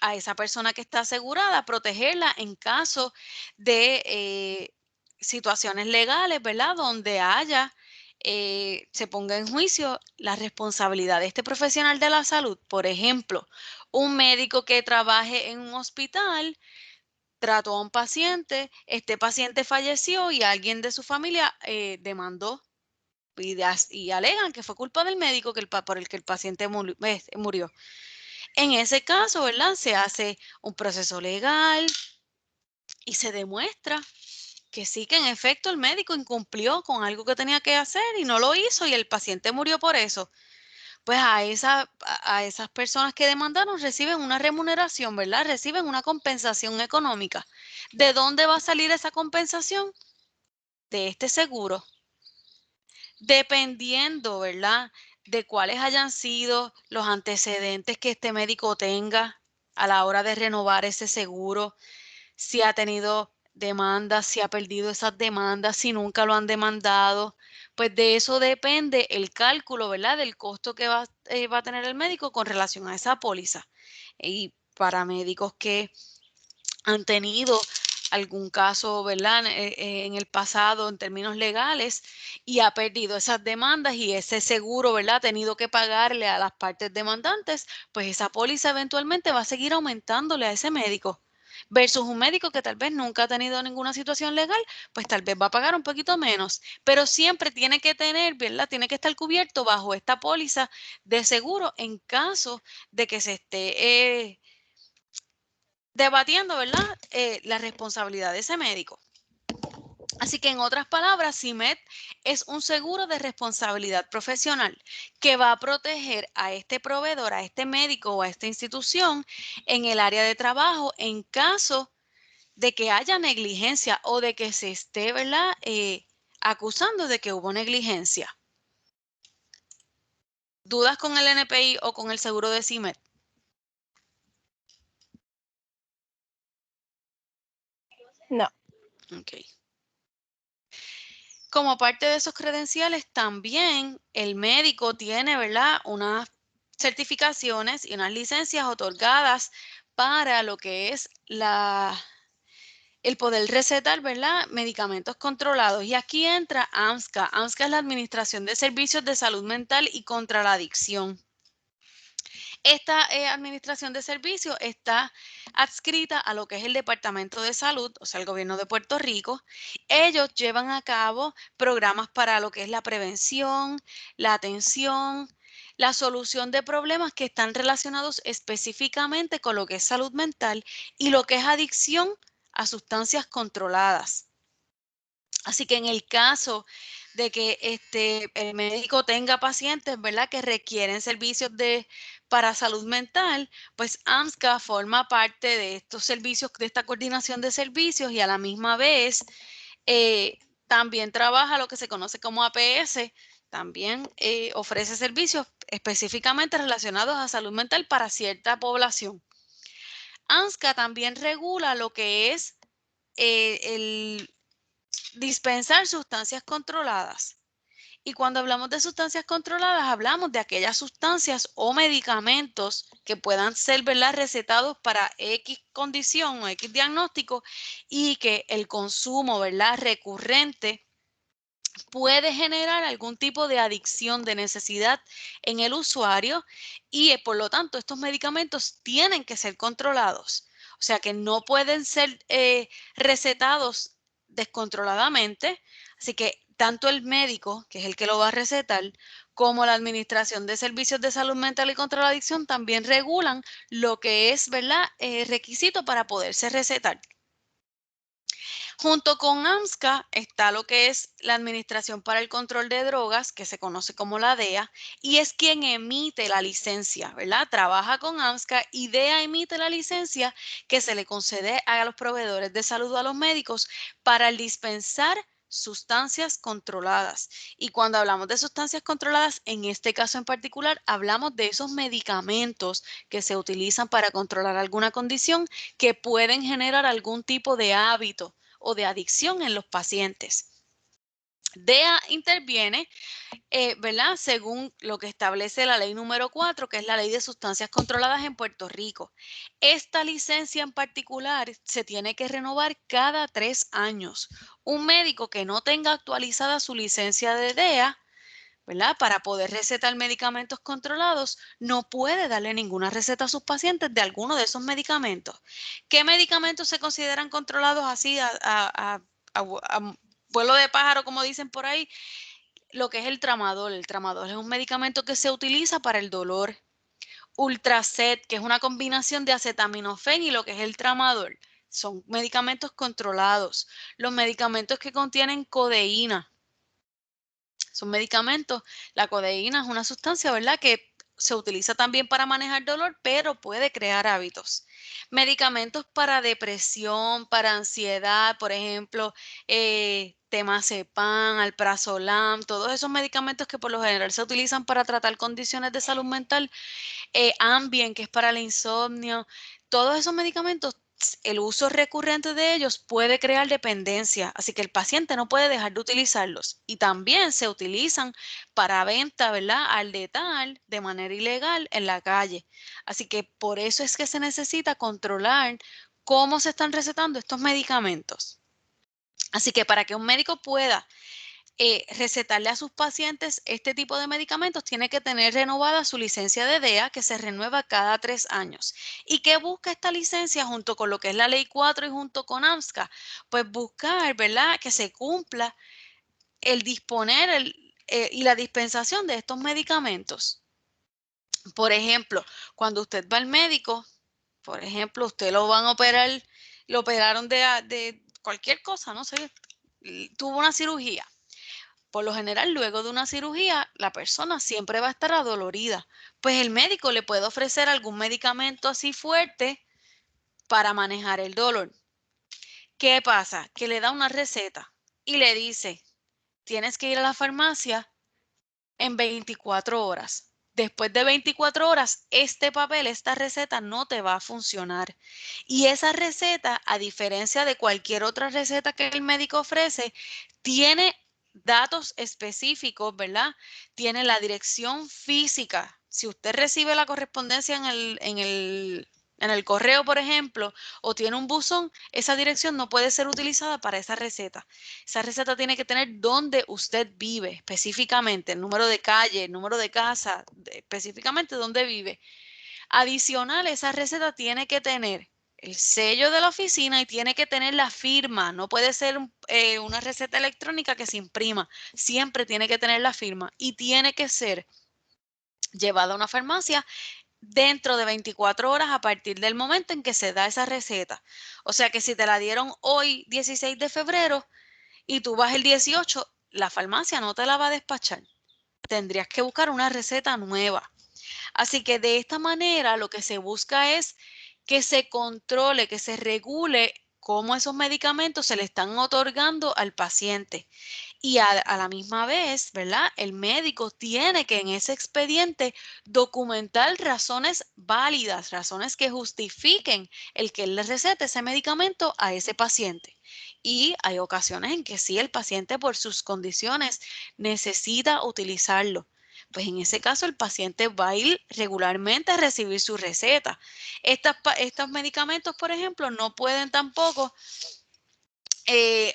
a esa persona que está asegurada, protegerla en caso de situaciones legales, ¿verdad?, donde se ponga en juicio la responsabilidad de este profesional de la salud. Por ejemplo, un médico que trabaje en un hospital trató a un paciente, este paciente falleció y alguien de su familia demandó y alegan que fue culpa del médico por el que el paciente murió. En ese caso, ¿verdad?, se hace un proceso legal y se demuestra que sí, que en efecto el médico incumplió con algo que tenía que hacer y no lo hizo y el paciente murió por eso. Pues a esas personas que demandaron reciben una remuneración, ¿verdad? Reciben una compensación económica. ¿De dónde va a salir esa compensación? De este seguro. Dependiendo, ¿verdad?, de cuáles hayan sido los antecedentes que este médico tenga a la hora de renovar ese seguro, si ha tenido demandas, si ha perdido esas demandas, si nunca lo han demandado, pues de eso depende el cálculo, ¿verdad?, del costo que va a tener el médico con relación a esa póliza. Y para médicos que han tenido algún caso, ¿verdad?, en el pasado en términos legales y ha perdido esas demandas y ese seguro, ¿verdad?, ha tenido que pagarle a las partes demandantes, pues esa póliza eventualmente va a seguir aumentándole a ese médico. Versus un médico que tal vez nunca ha tenido ninguna situación legal, pues tal vez va a pagar un poquito menos, pero siempre tiene que tener, ¿verdad?, tiene que estar cubierto bajo esta póliza de seguro en caso de que se esté debatiendo, ¿verdad?, la responsabilidad de ese médico. Así que en otras palabras, CIMED es un seguro de responsabilidad profesional que va a proteger a este proveedor, a este médico o a esta institución en el área de trabajo en caso de que haya negligencia o de que se esté, ¿verdad?, acusando de que hubo negligencia. ¿Dudas con el NPI o con el seguro de CIMED? No. Ok. Como parte de esos credenciales, también el médico tiene, ¿verdad?, unas certificaciones y unas licencias otorgadas para lo que es el poder recetar, ¿verdad?, medicamentos controlados. Y aquí entra AMSCA. AMSCA es la Administración de Servicios de Salud Mental y contra la Adicción. Esta administración de servicios está adscrita a lo que es el Departamento de Salud, o sea, el gobierno de Puerto Rico. Ellos llevan a cabo programas para lo que es la prevención, la atención, la solución de problemas que están relacionados específicamente con lo que es salud mental y lo que es adicción a sustancias controladas. Así que en el caso de que el médico tenga pacientes, ¿verdad?, que requieren servicios para salud mental, pues AMSCA forma parte de estos servicios, de esta coordinación de servicios y a la misma vez también trabaja lo que se conoce como APS, también ofrece servicios específicamente relacionados a salud mental para cierta población. AMSCA también regula lo que es dispensar sustancias controladas. Y cuando hablamos de sustancias controladas, hablamos de aquellas sustancias o medicamentos que puedan ser, ¿verdad?, recetados para X condición o X diagnóstico y que el consumo, ¿verdad?, recurrente puede generar algún tipo de adicción, de necesidad en el usuario y por lo tanto estos medicamentos tienen que ser controlados. O sea que no pueden ser recetados descontroladamente. Así que tanto el médico, que es el que lo va a recetar, como la Administración de Servicios de Salud Mental y contra la Adicción también regulan lo que es, ¿verdad?, requisito para poderse recetar. Junto con AMSCA está lo que es la Administración para el Control de Drogas, que se conoce como la DEA, y es quien emite la licencia, ¿verdad? Trabaja con AMSCA y DEA emite la licencia que se le concede a los proveedores de salud o a los médicos para el dispensar sustancias controladas. Y cuando hablamos de sustancias controladas, en este caso en particular, hablamos de esos medicamentos que se utilizan para controlar alguna condición que pueden generar algún tipo de hábito o de adicción en los pacientes. DEA interviene, ¿verdad?, según lo que establece la ley número 4, que es la ley de sustancias controladas en Puerto Rico. Esta licencia en particular se tiene que renovar cada 3 años. Un médico que no tenga actualizada su licencia de DEA, ¿verdad?, para poder recetar medicamentos controlados, no puede darle ninguna receta a sus pacientes de alguno de esos medicamentos. ¿Qué medicamentos se consideran controlados así a vuelo de pájaro, como dicen por ahí? Lo que es el tramadol. El tramadol es un medicamento que se utiliza para el dolor. Ultracet, que es una combinación de acetaminofén y lo que es el tramadol. Son medicamentos controlados. Los medicamentos que contienen codeína. Son medicamentos. La codeína es una sustancia, ¿verdad?, que se utiliza también para manejar dolor, pero puede crear hábitos. Medicamentos para depresión, para ansiedad, por ejemplo, temazepam, alprazolam, todos esos medicamentos que por lo general se utilizan para tratar condiciones de salud mental, Ambien, que es para el insomnio, todos esos medicamentos, el uso recurrente de ellos puede crear dependencia, así que el paciente no puede dejar de utilizarlos. Y también se utilizan para venta, ¿verdad?, al detalle, de manera ilegal en la calle. Así que por eso es que se necesita controlar cómo se están recetando estos medicamentos. Así que para que un médico pueda recetarle a sus pacientes este tipo de medicamentos, tiene que tener renovada su licencia de DEA, que se renueva cada 3 años. ¿Y qué busca esta licencia junto con lo que es la Ley 4 y junto con AMSCA? Pues buscar, ¿verdad?, que se cumpla el disponer y la dispensación de estos medicamentos. Por ejemplo, cuando usted va al médico, por ejemplo, usted lo van a operar, lo operaron de cualquier cosa, no sé, tuvo una cirugía. Por lo general, luego de una cirugía, la persona siempre va a estar adolorida. Pues el médico le puede ofrecer algún medicamento así fuerte para manejar el dolor. ¿Qué pasa? Que le da una receta y le dice, tienes que ir a la farmacia en 24 horas. Después de 24 horas, este papel, esta receta no te va a funcionar. Y esa receta, a diferencia de cualquier otra receta que el médico ofrece, tiene datos específicos, ¿verdad? Tiene la dirección física. Si usted recibe la correspondencia en el correo, por ejemplo, o tiene un buzón, esa dirección no puede ser utilizada para esa receta. Esa receta tiene que tener dónde usted vive, específicamente, el número de calle, el número de casa, específicamente dónde vive. Adicional, esa receta tiene que tener el sello de la oficina y tiene que tener la firma. No puede ser una receta electrónica que se imprima. Siempre tiene que tener la firma y tiene que ser llevada a una farmacia dentro de 24 horas a partir del momento en que se da esa receta. O sea que si te la dieron hoy, 16 de febrero, y tú vas el 18, la farmacia no te la va a despachar. Tendrías que buscar una receta nueva. Así que de esta manera lo que se busca es que se controle, que se regule cómo esos medicamentos se le están otorgando al paciente. Y a la misma vez, ¿verdad?, el médico tiene que en ese expediente documentar razones válidas, razones que justifiquen el que él le recete ese medicamento a ese paciente. Y hay ocasiones en que sí, el paciente por sus condiciones necesita utilizarlo. Pues en ese caso el paciente va a ir regularmente a recibir su receta. Estos medicamentos, por ejemplo, no pueden tampoco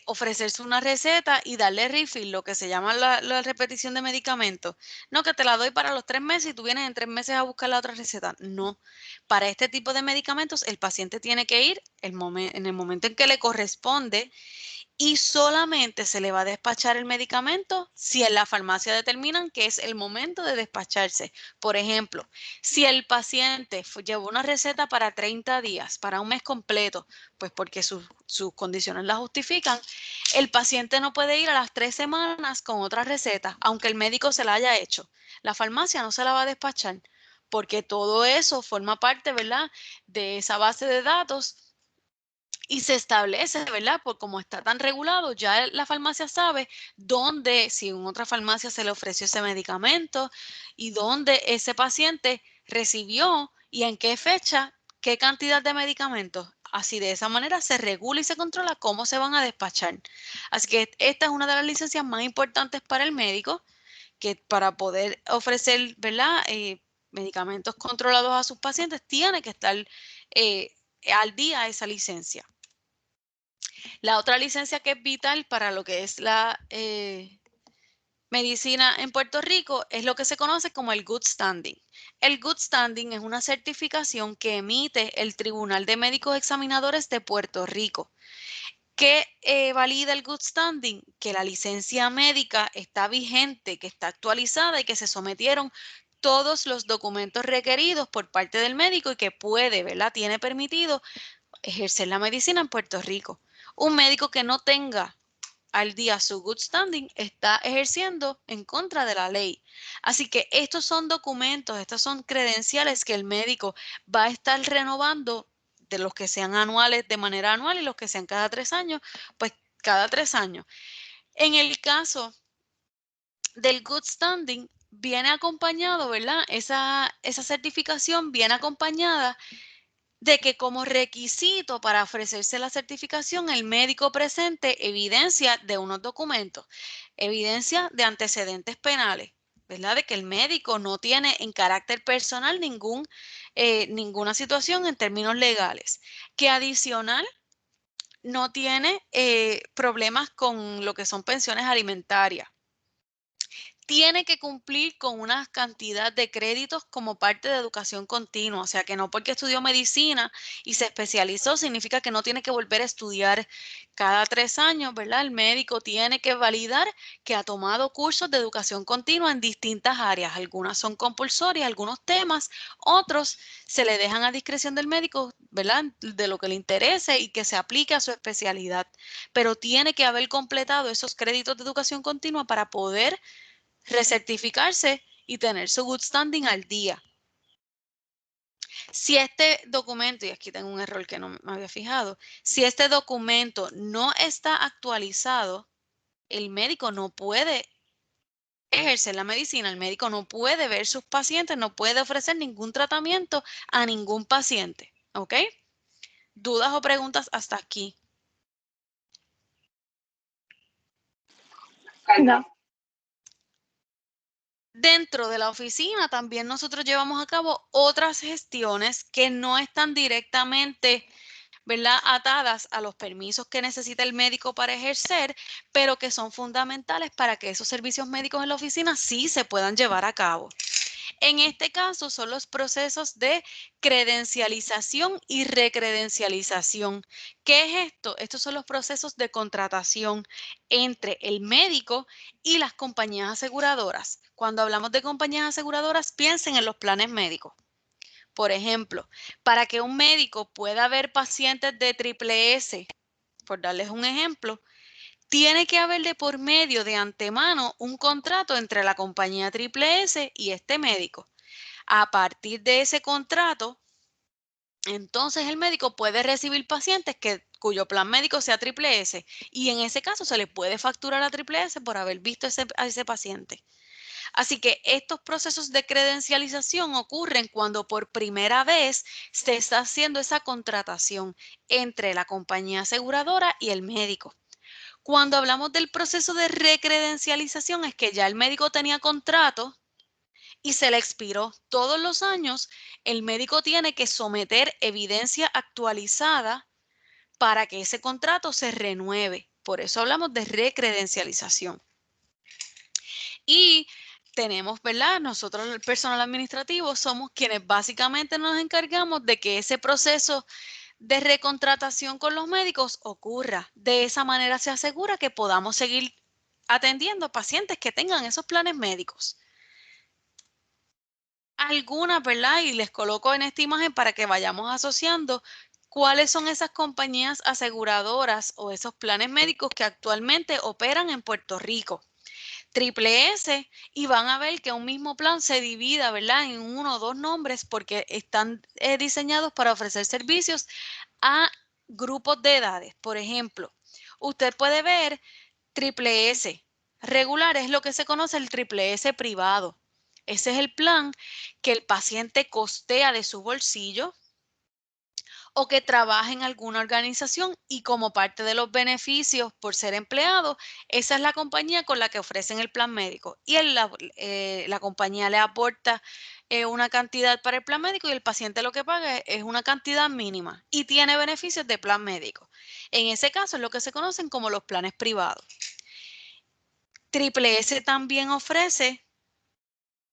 ofrecerse una receta y darle refill, lo que se llama la repetición de medicamentos. No, que te la doy para los 3 meses y tú vienes en 3 meses a buscar la otra receta. No, para este tipo de medicamentos el paciente tiene que ir en el momento en que le corresponde y solamente se le va a despachar el medicamento si en la farmacia determinan que es el momento de despacharse. Por ejemplo, si el paciente llevó una receta para 30 días, para un mes completo, pues porque sus condiciones la justifican, el paciente no puede ir a las 3 semanas con otra receta, aunque el médico se la haya hecho. La farmacia no se la va a despachar porque todo eso forma parte, ¿verdad?, de esa base de datos. Y se establece, ¿verdad? Por como está tan regulado, ya la farmacia sabe dónde, si en otra farmacia se le ofreció ese medicamento y dónde ese paciente recibió y en qué fecha, qué cantidad de medicamentos. Así de esa manera se regula y se controla cómo se van a despachar. Así que esta es una de las licencias más importantes para el médico, que para poder ofrecer, ¿verdad?, medicamentos controlados a sus pacientes, tiene que estar al día esa licencia. La otra licencia que es vital para lo que es la medicina en Puerto Rico es lo que se conoce como el Good Standing. El Good Standing es una certificación que emite el Tribunal de Médicos Examinadores de Puerto Rico. ¿Qué valida el Good Standing? Que la licencia médica está vigente, que está actualizada y que se sometieron todos los documentos requeridos por parte del médico y que puede, ¿verdad?, tiene permitido ejercer la medicina en Puerto Rico. Un médico que no tenga al día su good standing está ejerciendo en contra de la ley. Así que estos son documentos, estos son credenciales que el médico va a estar renovando, de los que sean anuales de manera anual y los que sean cada 3 años, pues cada 3 años. En el caso del good standing viene acompañado, ¿verdad? Esa certificación viene acompañada de que como requisito para ofrecerse la certificación, el médico presente evidencia de unos documentos, evidencia de antecedentes penales, ¿verdad? De que el médico no tiene en carácter personal ninguna situación en términos legales, que adicional no tiene problemas con lo que son pensiones alimentarias. Tiene que cumplir con una cantidad de créditos como parte de educación continua. O sea, que no porque estudió medicina y se especializó significa que no tiene que volver a estudiar cada 3 años, ¿verdad? El médico tiene que validar que ha tomado cursos de educación continua en distintas áreas. Algunas son compulsorias, algunos temas, otros se le dejan a discreción del médico, ¿verdad?, de lo que le interese y que se aplique a su especialidad. Pero tiene que haber completado esos créditos de educación continua para poder recertificarse y tener su good standing al día. Si este documento, y aquí tengo un error que no me había fijado, si este documento no está actualizado, el médico no puede ejercer la medicina, el médico no puede ver sus pacientes, no puede ofrecer ningún tratamiento a ningún paciente, ¿ok? ¿Dudas o preguntas hasta aquí? No. Dentro de la oficina también nosotros llevamos a cabo otras gestiones que no están directamente, ¿verdad?, atadas a los permisos que necesita el médico para ejercer, pero que son fundamentales para que esos servicios médicos en la oficina sí se puedan llevar a cabo. En este caso son los procesos de credencialización y recredencialización. ¿Qué es esto? Estos son los procesos de contratación entre el médico y las compañías aseguradoras. Cuando hablamos de compañías aseguradoras, piensen en los planes médicos. Por ejemplo, para que un médico pueda ver pacientes de triple S, por darles un ejemplo, tiene que haber de por medio de antemano un contrato entre la compañía Triple S y este médico. A partir de ese contrato, entonces el médico puede recibir pacientes cuyo plan médico sea Triple S y en ese caso se le puede facturar a Triple S por haber visto a ese paciente. Así que estos procesos de credencialización ocurren cuando por primera vez se está haciendo esa contratación entre la compañía aseguradora y el médico. Cuando hablamos del proceso de recredencialización es que ya el médico tenía contrato y se le expiró. Todos los años el médico tiene que someter evidencia actualizada para que ese contrato se renueve. Por eso hablamos de recredencialización. Y tenemos, ¿verdad? Nosotros, el personal administrativo, somos quienes básicamente nos encargamos de que ese proceso de recontratación con los médicos ocurra. De esa manera se asegura que podamos seguir atendiendo pacientes que tengan esos planes médicos. Algunas, ¿verdad? Y les coloco en esta imagen para que vayamos asociando cuáles son esas compañías aseguradoras o esos planes médicos que actualmente operan en Puerto Rico. Triple S, y van a ver que un mismo plan se divida, ¿verdad?, en uno o dos nombres porque están diseñados para ofrecer servicios a grupos de edades. Por ejemplo, usted puede ver Triple S regular, es lo que se conoce el Triple S privado. Ese es el plan que el paciente costea de su bolsillo o que trabaja en alguna organización y como parte de los beneficios por ser empleado, esa es la compañía con la que ofrecen el plan médico. Y la compañía le aporta una cantidad para el plan médico y el paciente lo que paga es una cantidad mínima y tiene beneficios de plan médico. En ese caso es lo que se conocen como los planes privados. Triple S también ofrece,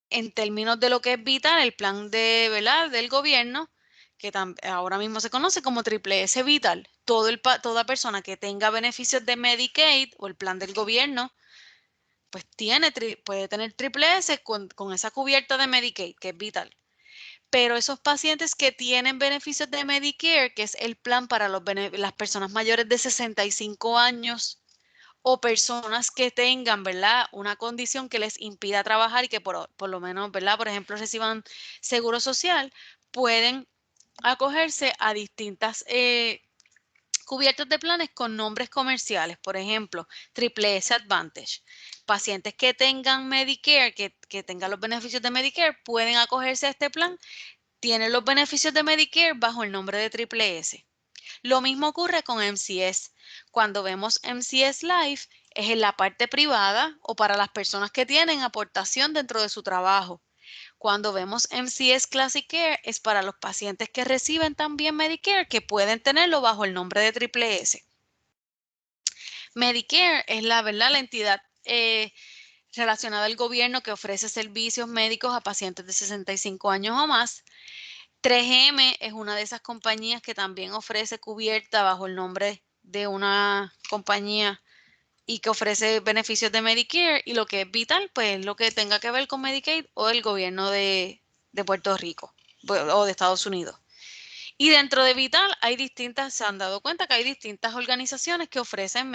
en términos de lo que es vital, el plan de, ¿verdad?, del gobierno, que ahora mismo se conoce como Triple S Vital. Toda persona que tenga beneficios de Medicaid o el plan del gobierno, pues puede tener Triple S con esa cubierta de Medicaid, que es vital. Pero esos pacientes que tienen beneficios de Medicare, que es el plan para las personas mayores de 65 años, o personas que tengan, ¿verdad?, una condición que les impida trabajar y que por lo menos, ¿verdad?, por ejemplo, reciban seguro social, pueden acogerse a distintas cubiertas de planes con nombres comerciales. Por ejemplo, Triple S Advantage. Pacientes que tengan Medicare, que tengan los beneficios de Medicare, pueden acogerse a este plan. Tienen los beneficios de Medicare bajo el nombre de Triple S. Lo mismo ocurre con MCS. Cuando vemos MCS Life, es en la parte privada o para las personas que tienen aportación dentro de su trabajo. Cuando vemos MCS Classic Care, es para los pacientes que reciben también Medicare, que pueden tenerlo bajo el nombre de Triple S. Medicare es la entidad relacionada al gobierno que ofrece servicios médicos a pacientes de 65 años o más. 3M es una de esas compañías que también ofrece cubierta bajo el nombre de una compañía y que ofrece beneficios de Medicare, y lo que es vital, pues lo que tenga que ver con Medicaid o el gobierno de Puerto Rico o de Estados Unidos. Y dentro de Vital se han dado cuenta que hay distintas organizaciones que ofrecen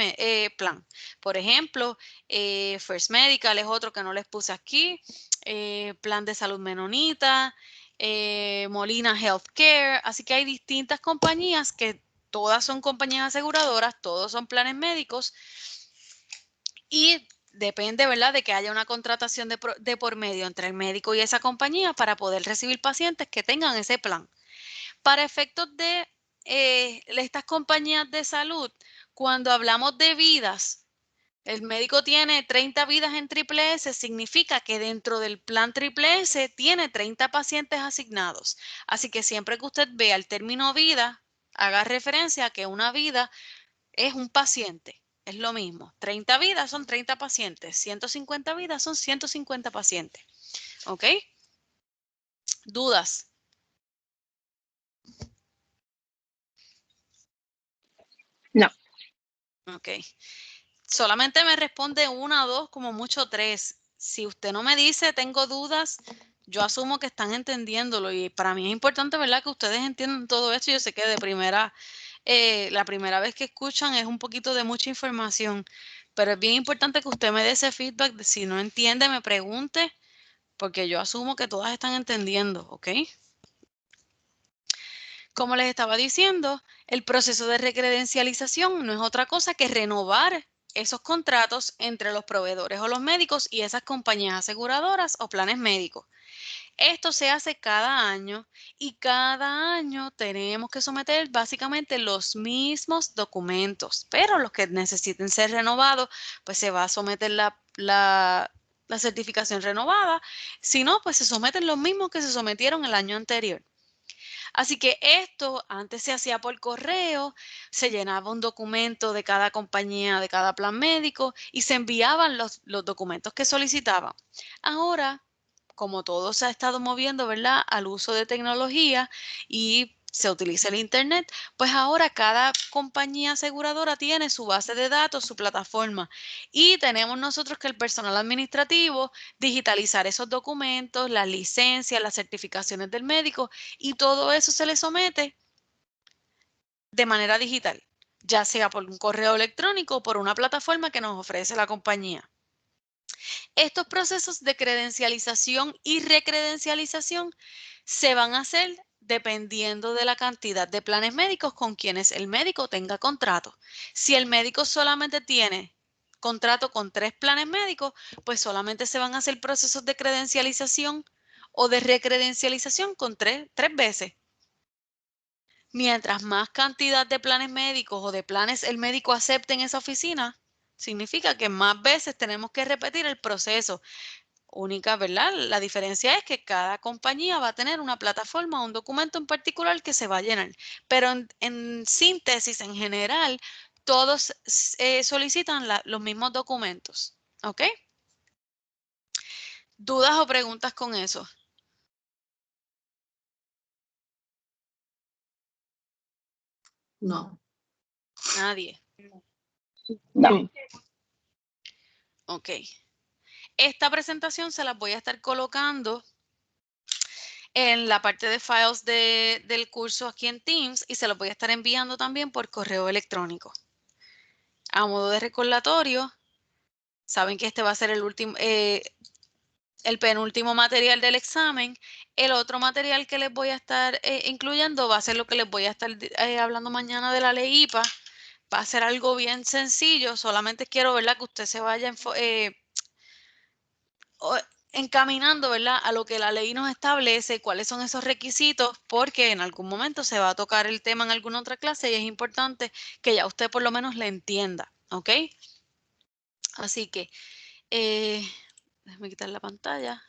plan. Por ejemplo, First Medical es otro que no les puse aquí, Plan de Salud Menonita, Molina Healthcare. Así que hay distintas compañías que todas son compañías aseguradoras, todos son planes médicos y depende, ¿verdad?, de que haya una contratación de por medio entre el médico y esa compañía para poder recibir pacientes que tengan ese plan. Para efectos de estas compañías de salud, cuando hablamos de vidas, el médico tiene 30 vidas en Triple S, significa que dentro del plan Triple S tiene 30 pacientes asignados. Así que siempre que usted vea el término vida, haga referencia a que una vida es un paciente. Es lo mismo. 30 vidas son 30 pacientes. 150 vidas son 150 pacientes. ¿Ok? ¿Dudas? No. Ok. Solamente me responde una o dos, como mucho tres. Si usted no me dice tengo dudas, yo asumo que están entendiéndolo y para mí es importante, ¿verdad?, que ustedes entiendan todo esto. Yo sé que la primera vez que escuchan es un poquito de mucha información, pero es bien importante que usted me dé ese feedback de si no entiende, me pregunte, porque yo asumo que todas están entendiendo, ¿ok? Como les estaba diciendo, el proceso de recredencialización no es otra cosa que renovar esos contratos entre los proveedores o los médicos y esas compañías aseguradoras o planes médicos. Esto se hace cada año y cada año tenemos que someter básicamente los mismos documentos, pero los que necesiten ser renovados, pues se va a someter la certificación renovada. Si no, pues se someten los mismos que se sometieron el año anterior. Así que esto antes se hacía por correo, se llenaba un documento de cada compañía, de cada plan médico y se enviaban los documentos que solicitaban. Ahora, como todo se ha estado moviendo, ¿verdad?, al uso de tecnología y se utiliza el Internet, pues ahora cada compañía aseguradora tiene su base de datos, su plataforma, y tenemos nosotros que el personal administrativo digitalizar esos documentos, las licencias, las certificaciones del médico, y todo eso se le somete de manera digital, ya sea por un correo electrónico o por una plataforma que nos ofrece la compañía. Estos procesos de credencialización y recredencialización se van a hacer dependiendo de la cantidad de planes médicos con quienes el médico tenga contrato. Si el médico solamente tiene contrato con 3 planes médicos, pues solamente se van a hacer procesos de credencialización o de recredencialización con tres veces. Mientras más cantidad de planes médicos o de planes el médico acepte en esa oficina, significa que más veces tenemos que repetir el proceso. Única, ¿verdad? La diferencia es que cada compañía va a tener una plataforma o un documento en particular que se va a llenar. Pero en síntesis, en general, todos solicitan los mismos documentos. ¿Ok? ¿Dudas o preguntas con eso? No. Nadie. No. Ok. Esta presentación se las voy a estar colocando en la parte de files del curso aquí en Teams y se los voy a estar enviando también por correo electrónico. A modo de recordatorio, saben que este va a ser el penúltimo material del examen. El otro material que les voy a estar incluyendo va a ser lo que les voy a estar hablando mañana de la ley IPA. Va a ser algo bien sencillo, solamente quiero, ¿verdad?, que usted se vaya encaminando, ¿verdad?, a lo que la ley nos establece, cuáles son esos requisitos, porque en algún momento se va a tocar el tema en alguna otra clase y es importante que ya usted por lo menos le entienda, ¿ok? Así que, déjame quitar la pantalla.